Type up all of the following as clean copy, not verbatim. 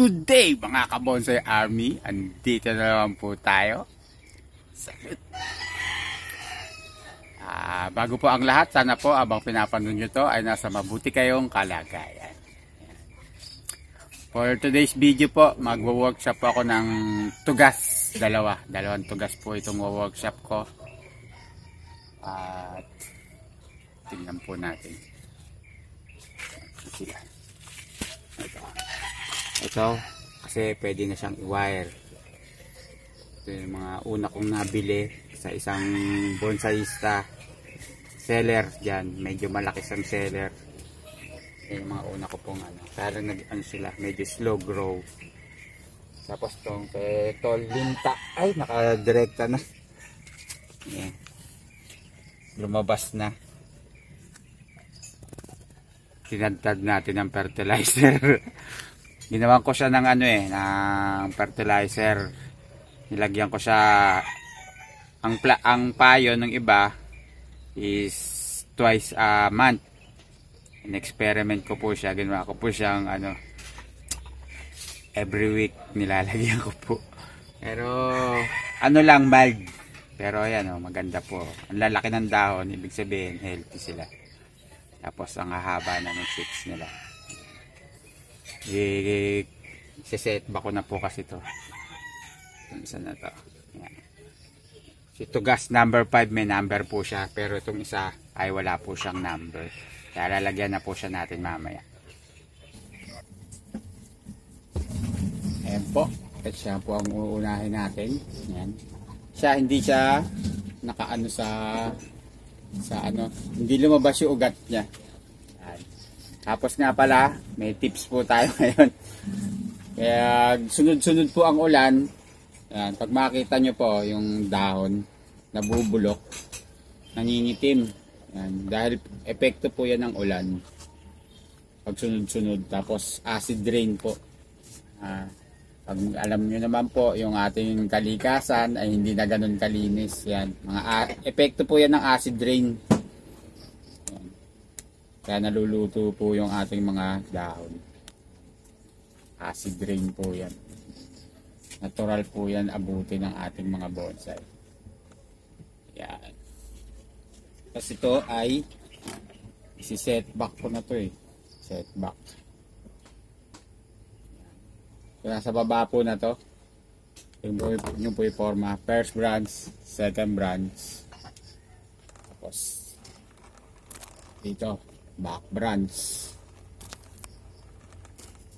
Good day mga kabonsai army. Andito na naman po tayo. Salute. Bago po ang lahat, sana po abang pinapanood nyo to ay nasa mabuti kayong kalagayan. For today's video po, magwo-workshop po ako ng tugas. Dalawang tugas po itong workshop ko. At tingnan po natin. Sila. Ito, kasi pwede na siyang i-wire. Ito yung mga una kong nabili sa isang bonsaista seller dyan. Medyo malaki siyang seller. Yung mga una ko pong parang sila, medyo slow grow. Tapos itong Tol Linta, ay nakadirekta na. Yeah. Lumabas na. Tinadtad natin ng fertilizer. Ginawan ko siya ng ng fertilizer. Nilagyan ko siya, ang payo ng iba is twice a month. In-experiment ko po siya, ginawa ko po siyang every week nilalagyan ko po. Pero lang, mild. Pero ayan maganda po. Ang lalaki ng dahon, ibig sabihin healthy sila. Tapos ang hahaba na ng shoots nila. I-set back ko na po kasi to. Saan na to? Yan. Si tugas number 5 may number po siya, pero itong isa ay wala po siyang number. Kaya lalagyan na po siya natin mamaya. Ayan po. At siya po ang uunahin natin. Yan. Siya, hindi siya nakaano sa hindi lumabas yung ugat niya. Yan. Tapos nga pala, may tips po tayo ngayon. Kaya sunod-sunod po ang ulan. Yan, pag makita nyo po yung dahon, nabubulok, nangingitim. Yan, dahil epekto po yan ng ulan. Pag sunod-sunod, tapos acid rain po. Pag alam nyo naman po, yung ating kalikasan ay hindi na ganun kalinis. Yan, mga epekto po yan ng acid rain. Kaya naluluto po yung ating mga dahon. Acid rain po yan. Natural po yan abuti ng ating mga bonsai. Yan. Kasi ito ay isi-set back ko na to Set back. So, nasa baba po na to. Yung po yung forma. First branch, second branch. Tapos dito. Back branch.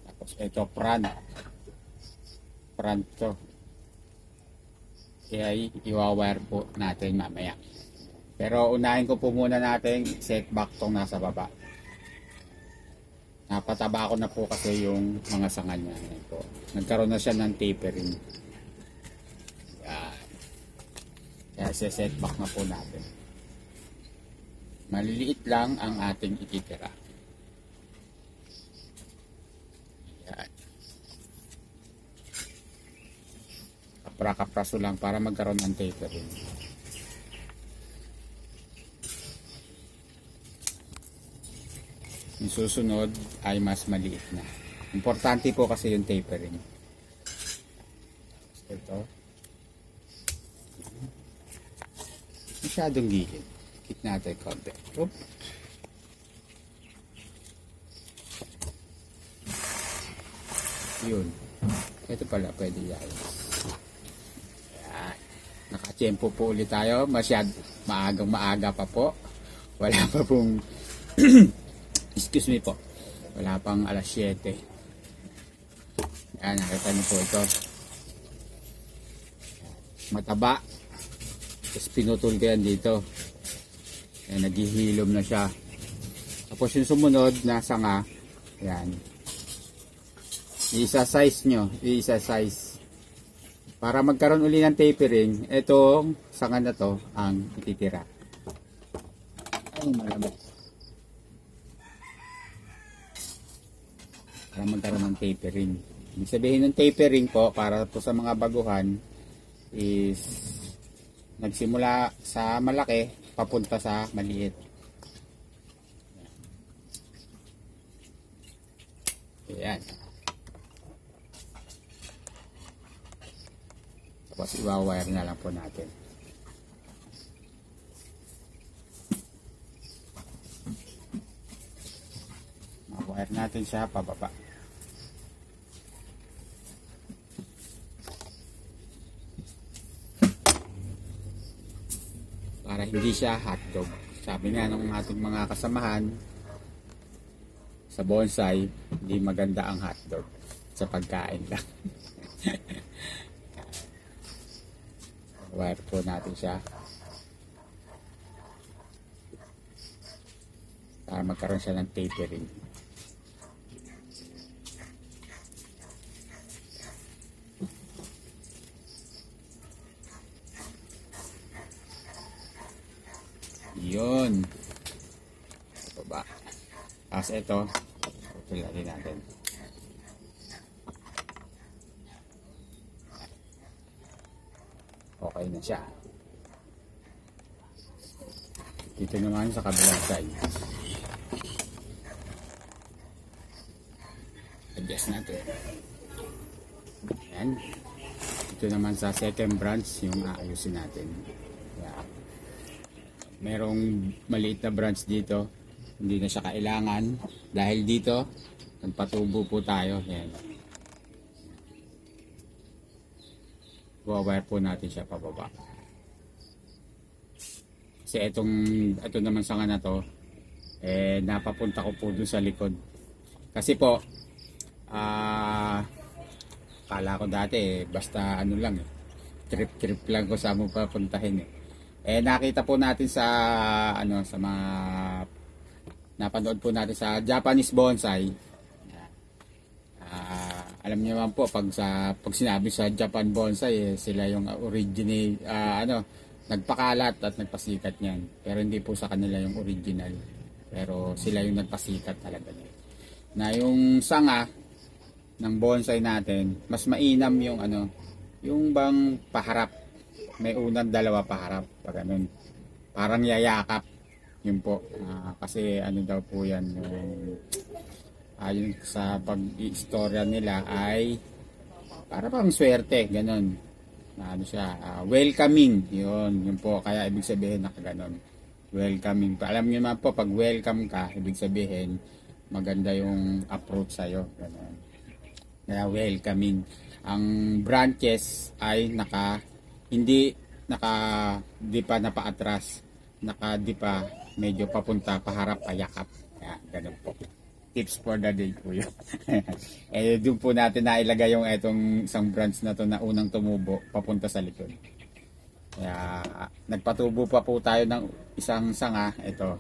Tapos ito front to. Kaya iwawire po natin mamaya. Pero unahin ko po muna natin set back tong nasa baba. Napataba ko na po kasi yung mga sanga niya. Nagkaroon na siya ng tapering. Yan. Kaya set back na po natin. Maliliit lang ang ating ititira. Yan. Kapra-kapraso lang para magkaroon ng tapering. Yung susunod ay mas maliit na. Importante po kasi yung tapering. Ito. Masyadong gilid. Kit natin konti. Yun. Ito pala pwede yan. Nakatiyempo po ulit tayo. Maaga pa po. Wala pa pong excuse me po. Wala pang alas 7. Yan, nakita niyo po ito. Mataba. Tapos pinutol ko yan dito. Yan, naghihilom na siya. Tapos yung sumunod na sanga, yan. Isa-size nyo. Isa-size. Para magkaroon uli ng tapering, itong sanga na to ang ititira. Ay, malamot. Para magkaroon ng tapering. Ibig sabihin ng tapering po, para po sa mga baguhan, is nagsimula sa malaki, papunta sa maliit. Ayan. Tapos i-wire na lang po natin. Ma-wire natin siya pababa. Para hindi siya hotdog. Sabi nga ng ating mga kasamahan sa bonsai, hindi maganda ang hotdog sa pagkain lang. Wire po natin siya para magkaroon siya ng tapering. Yun. Ito ba? Tapos ito, putulin natin. Okay na siya. Dito naman sa kabilang side. Adjust natin. Ayan. Dito naman sa second branch yung aayusin natin. Ayan. Merong maliit na branch dito. Hindi na siya kailangan. Dahil dito, nagpatubo po tayo. Ayan. Wire po natin siya pababa. Kasi ito naman sanga na to, napapunta ko po dun sa likod. Kasi po, kala ko dati, basta ano lang trip lang ko sa mo papuntahin nakita po natin sa sa mga napanood po natin sa Japanese bonsai. Alam niyo naman po pag sinabi sa Japan bonsai sila yung original nagpakalat at nagpasikat niyan. Pero hindi po sa kanila yung original. Pero sila yung nagpasikat talaga niya. Na yung sanga ng bonsai natin, mas mainam yung yung bang paharap. May unang dalawa paharap, pag ganun. Parang yayakap. Yun po. Kasi daw po yan yung ayon sa pag-istorya nila ay para bang swerte, ganun. Siya, welcoming, yun po, kaya ibig sabihin nakaganon, welcoming. Alam niyo naman po, pag welcome ka, ibig sabihin maganda yung approach sa'yo, ganun. Kaya welcoming. Ang branches ay di pa napaatras, di pa medyo papunta, paharap, payakap. Kaya ganun po. Tips for the day po yun. Doon po natin nailagay yung itong isang branch na to na unang tumubo papunta sa likod. Kaya nagpatubo pa po tayo ng isang sanga. Ito,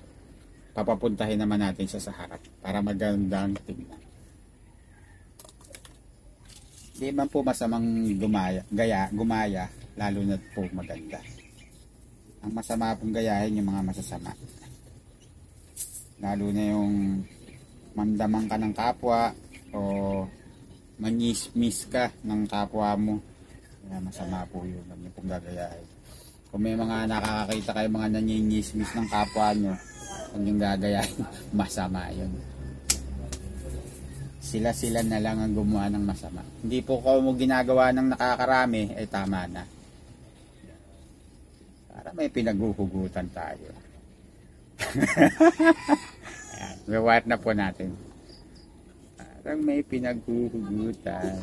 papapuntahin naman natin siya sa harap para magandang tingnan. Di man po masamang gumaya, lalo na po maganda. Ang masama pong gayahin yung mga masasama. Lalo na yung mandamang ka ng kapwa o manismis ka ng kapwa mo. Kaya masama po yun. Huwag niyo pong gagayahin. Kung may mga nakakakita kayo mga nanyinismis ng kapwa nyo, huwag niyong gagayahin. Masama yun. Sila na lang ang gumawa ng masama. Hindi po mo ginagawa ng nakakarami, ay tama na. Para may pinaghuhugutan tayo. Reward na po natin. Parang may pinaghuhugutan.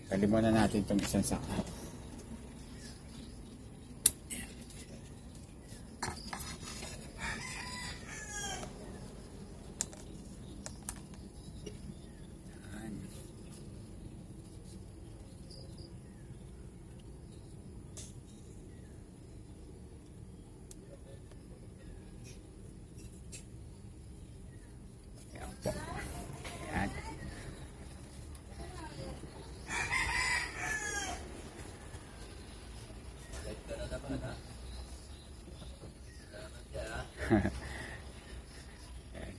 Kalimutan natin itong isang saka.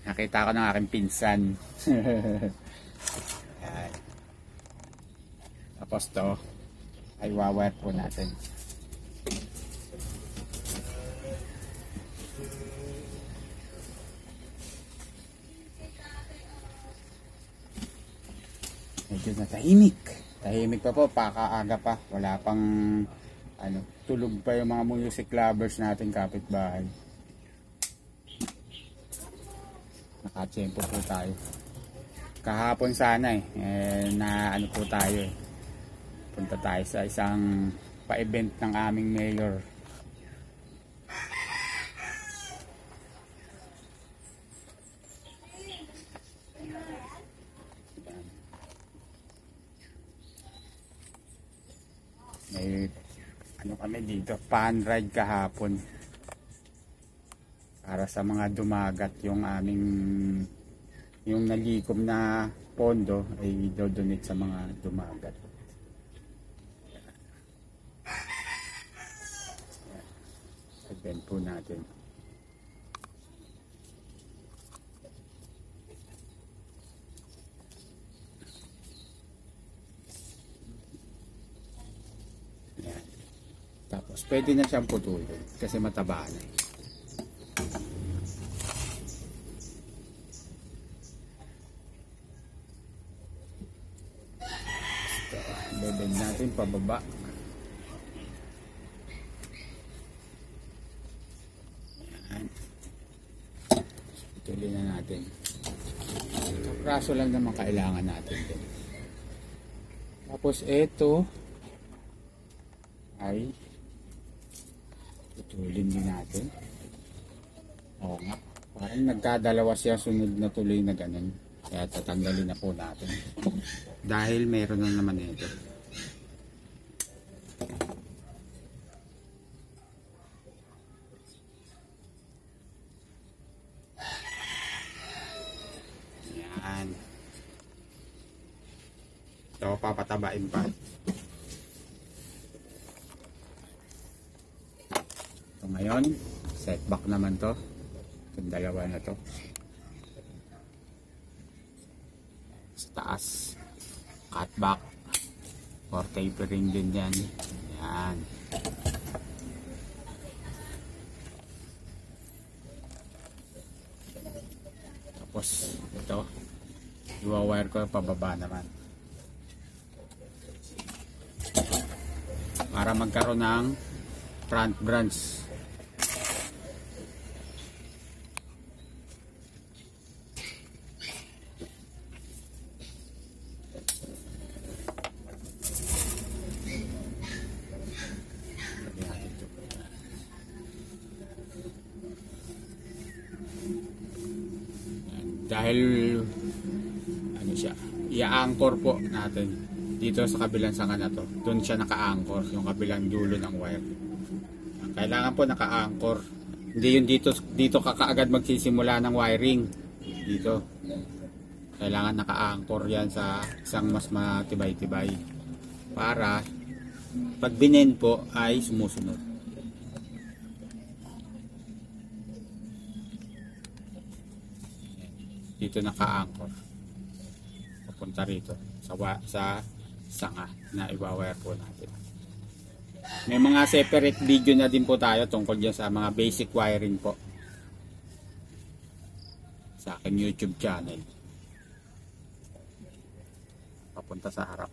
Nakita ko ng aking pinsan. Tapos to ay wawire po natin. medyo na tahimik. Tahimik pa po, pakaaga pa. Wala pang tulog pa yung mga music lovers natin kapitbahay. Nakatsempo po tayo. Kahapon sana na po tayo punta tayo sa isang pa-event ng aming mayor. May kami dito, pan ride kahapon para sa mga dumagat. Yung nalikom na pondo ay do-donate sa mga dumagat. Event po natin. Yan. Tapos pwede na siyang putulin kasi mataba na. Bebend natin pababa. Yan. Putulin na natin. Kapraso lang naman kailangan natin din. Tapos ito ay putulin din natin. Oo nga, parang nagkadalawa siya, sunod na tuloy na ganun. Kaya tatanggalin na po natin dahil meron na naman ito. Yan. Ito papatabain pa. So ngayon, setback naman to. Itong dalawa na to. Sa taas, cutback. Or tapering din yan. Yan. Tapos, ito. Iwa-wire ko pababa naman. Para magkaroon ng front branch. Dahil siya, i-anchor po natin dito sa kabilang sanga na to. Doon siya naka-anchor, yung kabilang dulo ng wire. Kailangan po naka-anchor. Hindi yung dito ka kaagad magsisimula ng wiring. Dito. Kailangan naka-anchor yan sa isang mas matibay-tibay. Para pag binen po ay sumusunod. Dito naka-anchor. Papunta rito sa sanga na i-wire po natin. May mga separate video na din po tayo tungkol dyan sa mga basic wiring po sa aking YouTube channel. Papunta sa harap.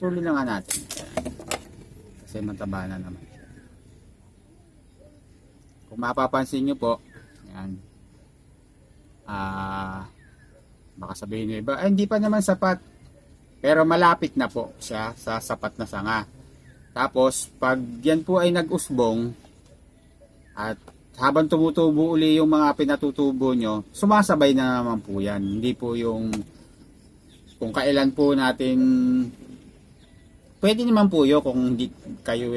Tuloy na nga natin kasi mataba na naman. Kung mapapansin nyo po, yan, baka sabihin nyo iba, hindi pa naman sapat, pero malapit na po siya sa sapat na sanga. Tapos pag yan po ay nag-usbong at habang tumutubo uli yung mga pinatutubo nyo, sumasabay na naman po yan. Hindi po yung kung kailan po natin, pwede naman po yun kung hindi kayo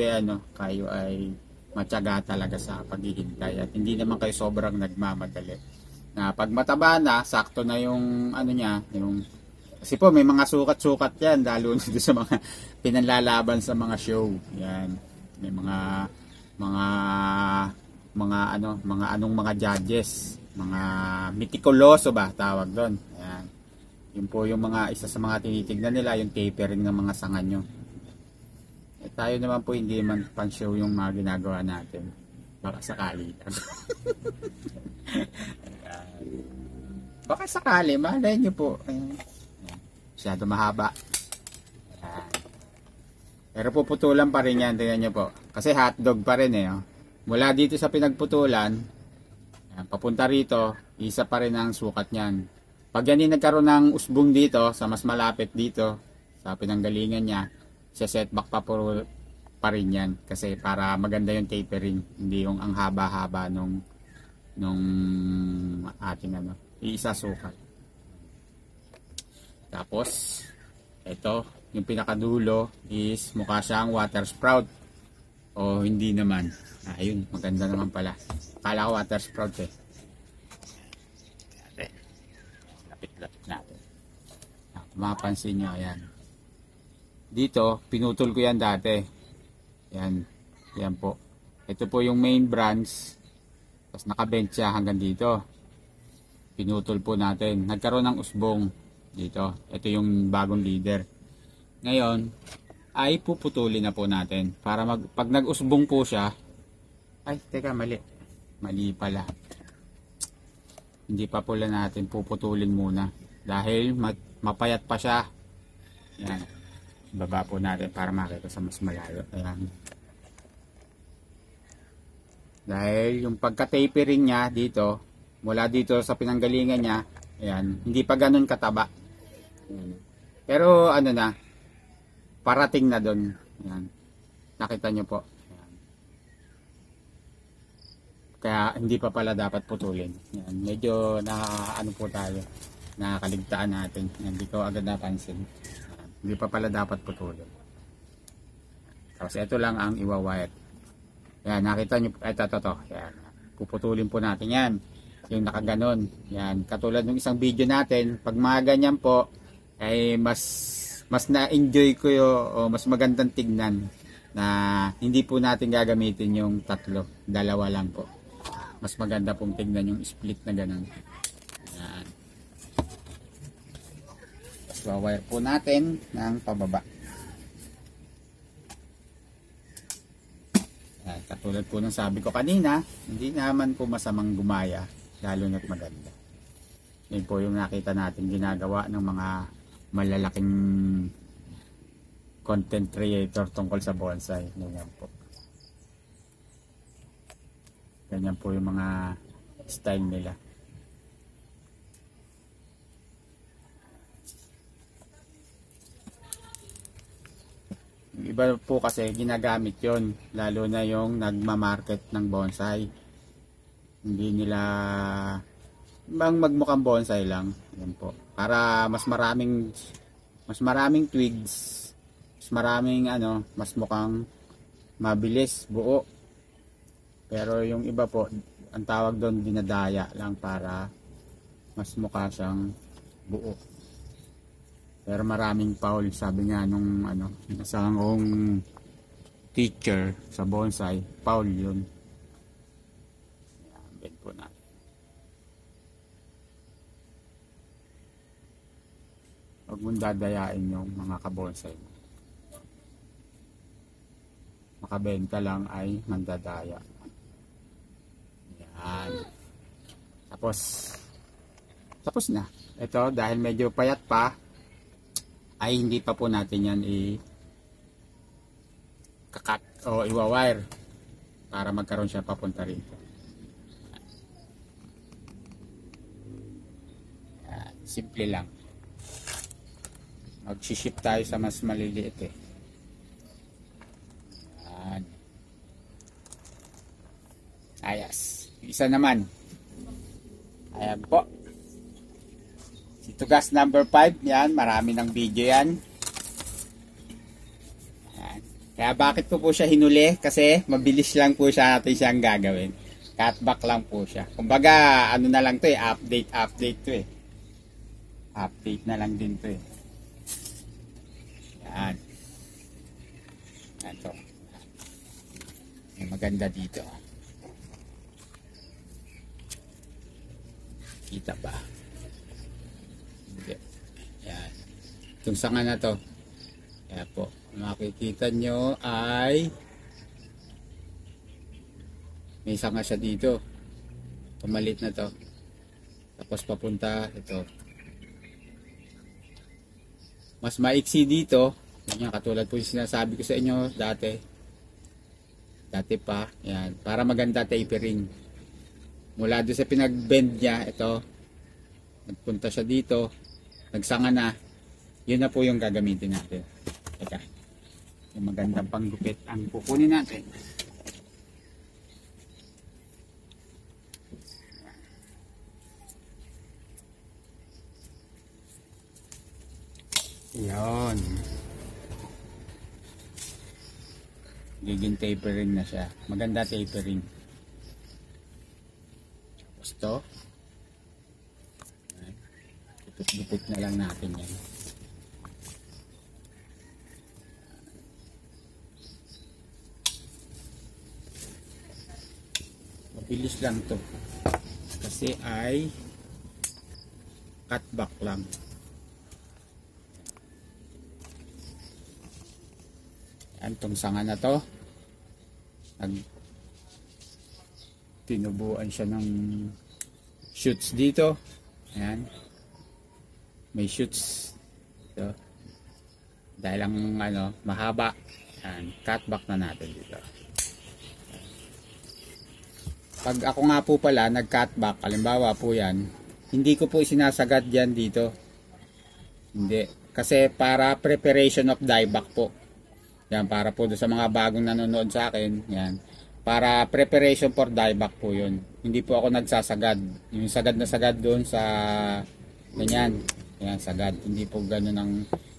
kayo ay matyaga talaga sa paghihintay at hindi naman kayo sobrang nagmamadali. Na pag mataba na, sakto na yung niya, yung kasi po may mga sukat-sukat yan lalo na sa mga pinanlalaban sa mga show. Yan. May mga judges, mga mitikuloso ba tawag doon. Yan. Yun po yung isa sa mga tinitignan nila, yung tapering ng mga sanga nyo. Tayo naman po hindi man pan-show yung mga ginagawa natin. Baka sakali. Baka sakali, malay nyo po. Ayan. Masyado mahaba. Ayan. Pero puputulan pa rin yan, tingnan nyo po. Kasi hotdog pa rin eh. Oh. Mula dito sa pinagputulan, ayan, papunta rito, isa pa rin ang sukat niyan. Pag yan yung nagkaroon ng usbong dito, sa mas malapit dito, sa pinanggalingan niya, setback pa rin yan. Kasi para maganda yung tapering, hindi yung ang haba-haba nung ating iisa sukat. Tapos, ito, yung pinakadulo is mukha siyang water sprout. O hindi naman. Ayun, maganda naman pala. Akala ko water sprout eh. Lapit-lapit natin. Mapansin nyo, ayan. Dito, pinutol ko yan dati. Yan. Yan po. Ito po yung main branch. Tapos nakabend siya hanggang dito. Pinutol po natin. Nagkaroon ng usbong dito. Ito yung bagong leader. Ngayon, ay puputulin na po natin. Para pag nag-usbong po siya, ay, teka, mali. Mali pala. Hindi pa pula natin puputulin muna. Dahil mapayat pa siya. Yan. Baba po natin para makita sa mas malayo. Ayan. Dahil yung pagka-tapering niya dito, mula dito sa pinanggalingan niya, ayan, hindi pa ganun kataba. Ayan. Pero ano na, parating na doon. Ayan. Nakita nyo po. Ayan. Kaya hindi pa pala dapat putulin. Ayan. Medyo ano po tayo, nakakaligtaan natin. Ayan. Hindi ko agad napansin. Ayan. Hindi pa pala dapat putulin. Tapos ito lang ang iwa-wire. Ayan, nakita nyo, ito. Ayan. Puputulin po natin yan. Yung nakaganon. Yan. Katulad ng isang video natin, pag mga ganyan po, ay mas na-enjoy ko o mas magandang tignan na hindi po natin gagamitin yung tatlo. Dalawa lang po. Mas maganda pong tignan yung split na ganon. Yan. Tapos wire po natin ng pababa. Yan. Katulad po ng sabi ko kanina, hindi naman po masamang gumaya. Lalo na't maganda. Yun po yung nakita natin ginagawa ng mga malalaking content creator tungkol sa bonsai. Ganyan po. Ganyan po yung mga style nila. Yung iba po kasi ginagamit yon, lalo na yung nagmamarket ng bonsai. Hindi nila magmukhang bonsai lang. Yan po. Para mas maraming twigs, mas maraming mas mukhang mabilis buo. Pero yung iba po, ang tawag doon dinadaya lang para mas mukha siyang buo. Pero maraming foul, sabi nga nung isang teacher sa bonsai, foul yun. Bend po natin. Huwag mong dadayain yung mga kabonsai mo. Makabenta lang ay mandadaya. Yan. Tapos na. Ito, dahil medyo payat pa, ay hindi pa po natin yan kakat o iwa-wire para magkaroon siya papunta rito. Simple lang. Mag-ship tayo sa mas maliliit eh. Yan. Ayos. Isa naman. Ayan po. Tugas number 5. Yan. Marami ng video yan. Yan. Kaya bakit ko po siya hinuli? Kasi mabilis lang po siya natin siyang gagawin. Cutback lang po siya. Kumbaga, ano na lang to eh. Update to eh. Update na lang din to eh. Yan. Yan to. Yung maganda dito. Kita ba? Hindi. Yan. Itong sanga na to. Kaya po. Makikita nyo ay may sanga siya dito. Pumalit na to. Tapos papunta ito. Mas maiksi dito. Yan, katulad po yung sinasabi ko sa inyo dati. Dati pa. Yan. Para maganda tapering. Mula doon sa pinag-bend niya, ito. Nagpunta siya dito. Nagsanga na. Yun na po yung gagamitin natin. Teka. Yung magandang panggupit ang kukunin natin. Yan. Giging tapering na siya. Maganda tapering. Tapos to. Gupit-gupit na lang natin yan. Mabilis lang to. Kasi ay cut back lang. Yan, tong sanga na to. Tinubuan siya ng shoots dito. Ayan. May shoots. Ito. Dahil lang mahaba. Ayan. Cut back na natin dito. Pag ako nga po pala nag-cut back, halimbawa po yan, hindi ko po sinasagad yan dito. Hindi. Kasi para preparation of dieback po. Yan, para po sa mga bagong nanonood sa akin, yan. Para preparation for dieback po yun. Hindi po ako nagsasagad. Yung sagad na sagad doon sa ganyan. Yan, sagad. Hindi po ganun ang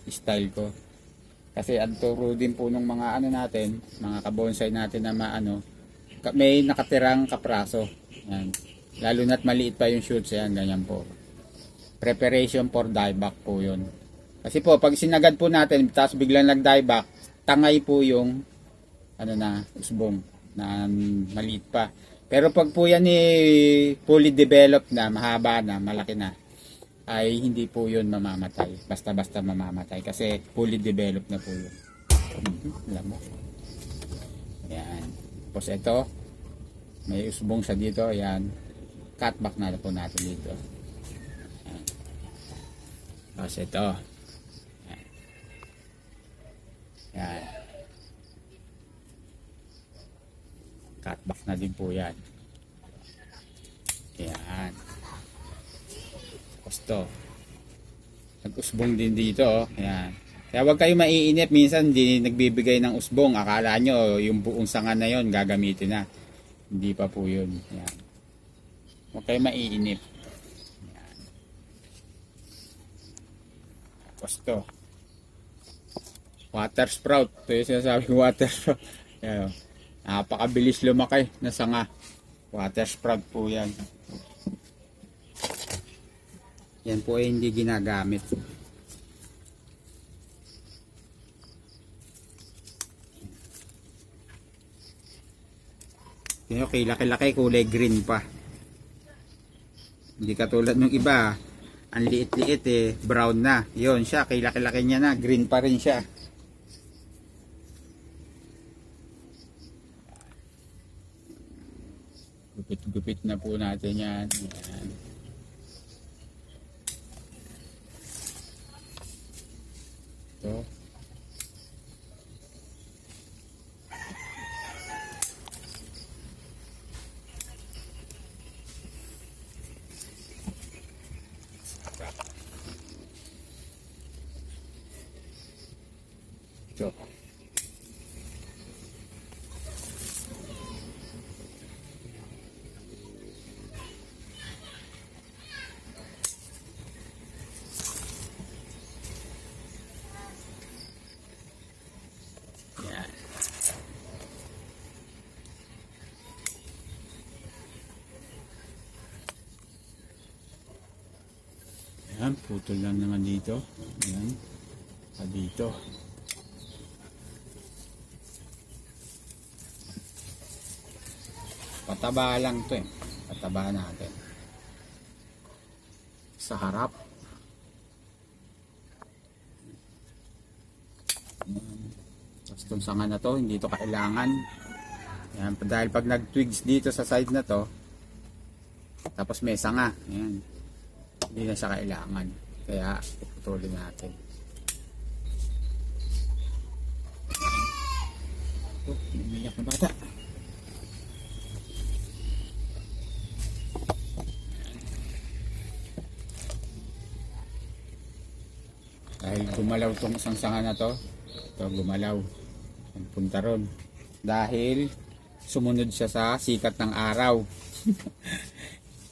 style ko. Kasi ang turo din po ng mga natin, mga kabonsai natin na may nakatirang kapraso. Yan. Lalo na't maliit pa yung shoots, yan, ganyan po. Preparation for dieback po yun. Kasi po, pag sinagad po natin, tapos biglang nag-dieback, tangay po yung usbong na maliit pa. Pero pag po yan fully developed na, mahaba na, malaki na, ay hindi po yun mamamatay. Basta-basta mamamatay kasi fully developed na po yun. Alam mo. Ayan. Tapos ito, may usbong sa dito. Ayan. Cut back na po natin dito. Ayan. Tapos ito. Yan. Cut back na din po yan. Yan. Tapos to. Nag-usbong din dito. Yan. Kaya huwag kayo maiinip. Minsan hindi nagbibigay ng usbong. Akala nyo yung buong sanga na yon gagamitin na. Hindi pa po yun. Yan. Huwag kayo maiinip. Yan. Tapos to. Water sprout. Ito yung sinasabi ko, water sprout. Yan, napakabilis lumaki na sanga. Water sprout po yan. Yan po ay hindi ginagamit. Yan, okay, laki-laki, kulay green pa. Hindi katulad ng iba. Ang liit-liit brown na. Yun siya, kay laki-laki niya na, green pa rin siya. Gupit-gupit na po natin yan. Yan. Ito. Ito. Ayan, putol lang naman dito. Ayan. Dito. Pataba lang to Pataba natin. Sa harap. Ayan. Tapos itong sanga na to, hindi to kailangan. Ayan, dahil pag nag-twigs dito sa side na to, tapos may sanga. Ayan. Hindi na siya kailangan. Kaya puputulin natin. Umiyak na bata. Dahil gumalaw tong isang sanga na to. Ito gumalaw. Punta ron. Dahil sumunod siya sa sikat ng araw.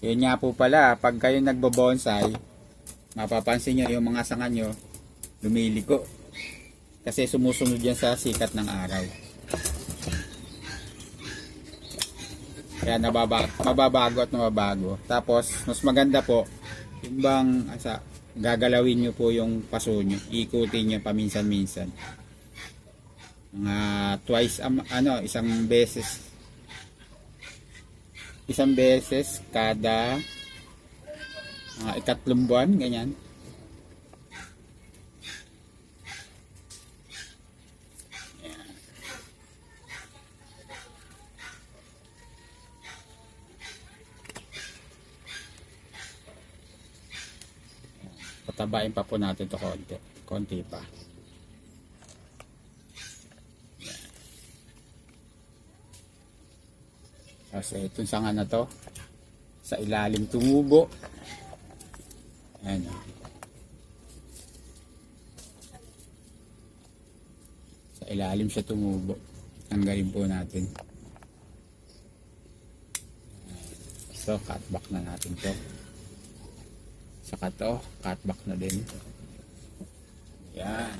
Yun nga po pala, pag kayo nagbobonsai, mapapansin nyo yung mga sanga nyo lumiliko. Kasi sumusunod yan sa sikat ng araw. Kaya mababago at mababago. Tapos, mas maganda po, yung bang gagalawin nyo po yung paso nyo. Ikutin nyo paminsan-minsan. Mga twice, isang beses kada ikatlong buwan, ganyan. Patabain pa po natin ito konti pa. Kasi itong sanga na to sa ilalim tumubo. Ayan. Sa ilalim siya tumubo. Tanggalin po natin. So cut back na natin to. Saka to, cut back na din. Yan.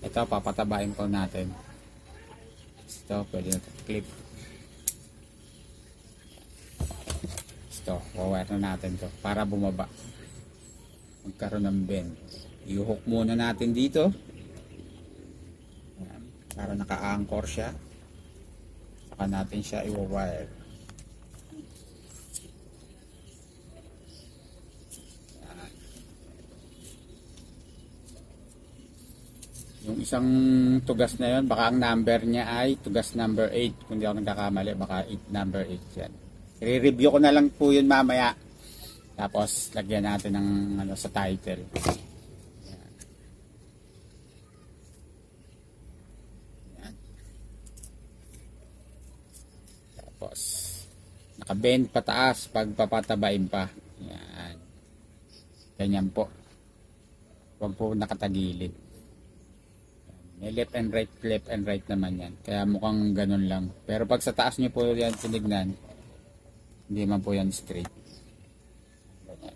Ito, papatabain ko natin. Ito, pwede na ito clip. Ito, wawire na natin to para bumaba. Magkaroon ng bend. I-hook muna natin dito. Yan. Para naka-anchor siya. Saka natin siya i-wire. Yung isang tugas na yun, baka ang number niya ay tugas number 8. Kung di ako nagkakamali, baka number 8 yan. I-review ko na lang po yun mamaya. Tapos, lagyan natin ng sa title. Yan. Yan. Tapos, naka-bend pataas pag papatabain pa. Yan. Ganyan po. Huwag po nakatagilid. May left and right naman yan. Kaya mukhang ganun lang. Pero pag sa taas nyo po yan tinignan, hindi man po yan straight. Ganyan.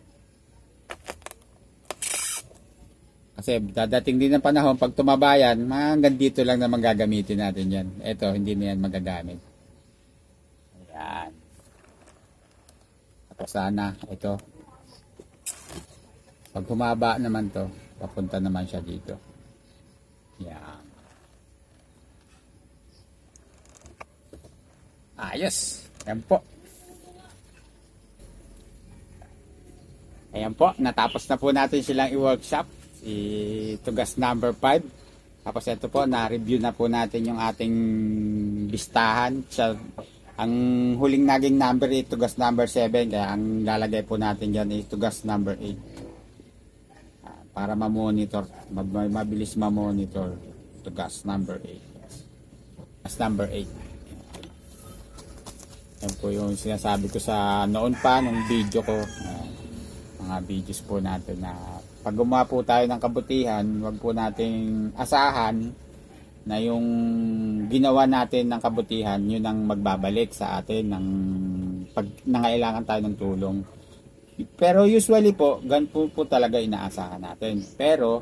Kasi dadating din ng panahon, pag tumabayan, hanggang dito lang naman gagamitin natin yan. Ito, hindi na yan magagamit. Ayan. Tapos sana, ito. Pag humaba naman to, papunta naman siya dito. Yan. Ayos. Ayan po. Ayan po. Natapos na po natin silang i-workshop. Tugas number 5. Tapos ito po, na-review na po natin yung ating listahan. Ang huling naging number ay tugas number 7. Kaya ang lalagay po natin dyan ay tugas number 8. Para ma-monitor, mabilis ma-monitor tugas number 8. Tugas number 8. Yan po yung sinasabi ko sa noon pa, nung video ko. Mga videos po natin na pag gumawa po tayo ng kabutihan, wag po nating asahan na yung ginawa natin ng kabutihan, yun ang magbabalik sa atin ng pag nangailangan tayo ng tulong. Pero usually po, ganun po talaga inaasahan natin. Pero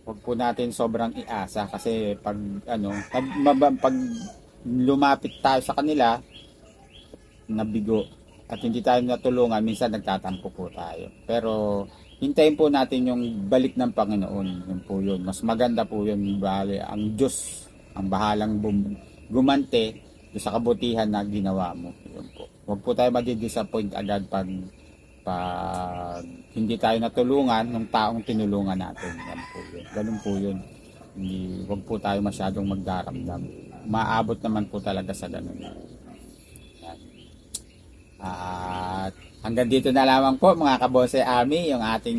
wag po natin sobrang iasa kasi pag lumapit tayo sa kanila, nabigo at hindi tayo natulungan, minsan nagtatampo po tayo. Pero hintayin po natin yung balik ng Panginoon. Yun po yun. Mas maganda po yun. Bale, ang Diyos ang bahalang gumante sa kabutihan na ginawa mo. Yun po. Wag po tayo madi-disappoint agad pag hindi tayo natulungan ng taong tinulungan natin. Yan po yun. Ganun po yun. Wag po tayo masyadong magdaramdam. Maabot naman po talaga sa ganun. Yan. At hanggang dito na lamang po mga Kabonsai Army yung ating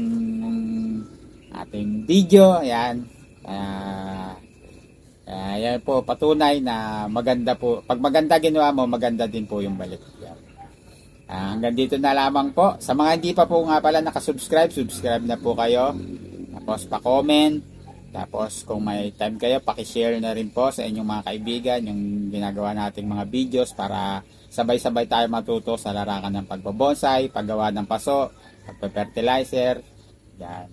video. Ayan. Yan po, patunay na maganda po. Pag maganda ginawa mo, maganda din po yung balik. Yan. Hanggang dito na lamang po. Sa mga hindi pa po nga pala nakasubscribe, subscribe na po kayo. Tapos pa-comment. Tapos kung may time kayo, paki-share na rin po sa inyong mga kaibigan yung ginagawa nating mga videos para sabay-sabay tayo matuto sa larangan ng pagbabonsai, paggawa ng paso, pagpe-fertilizer. Yan.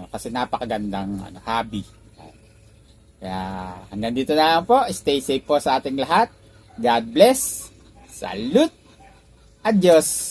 Kasi napakagandang hobby. Kaya hanggang dito na lang po. Stay safe po sa ating lahat. God bless. Salute. Adios.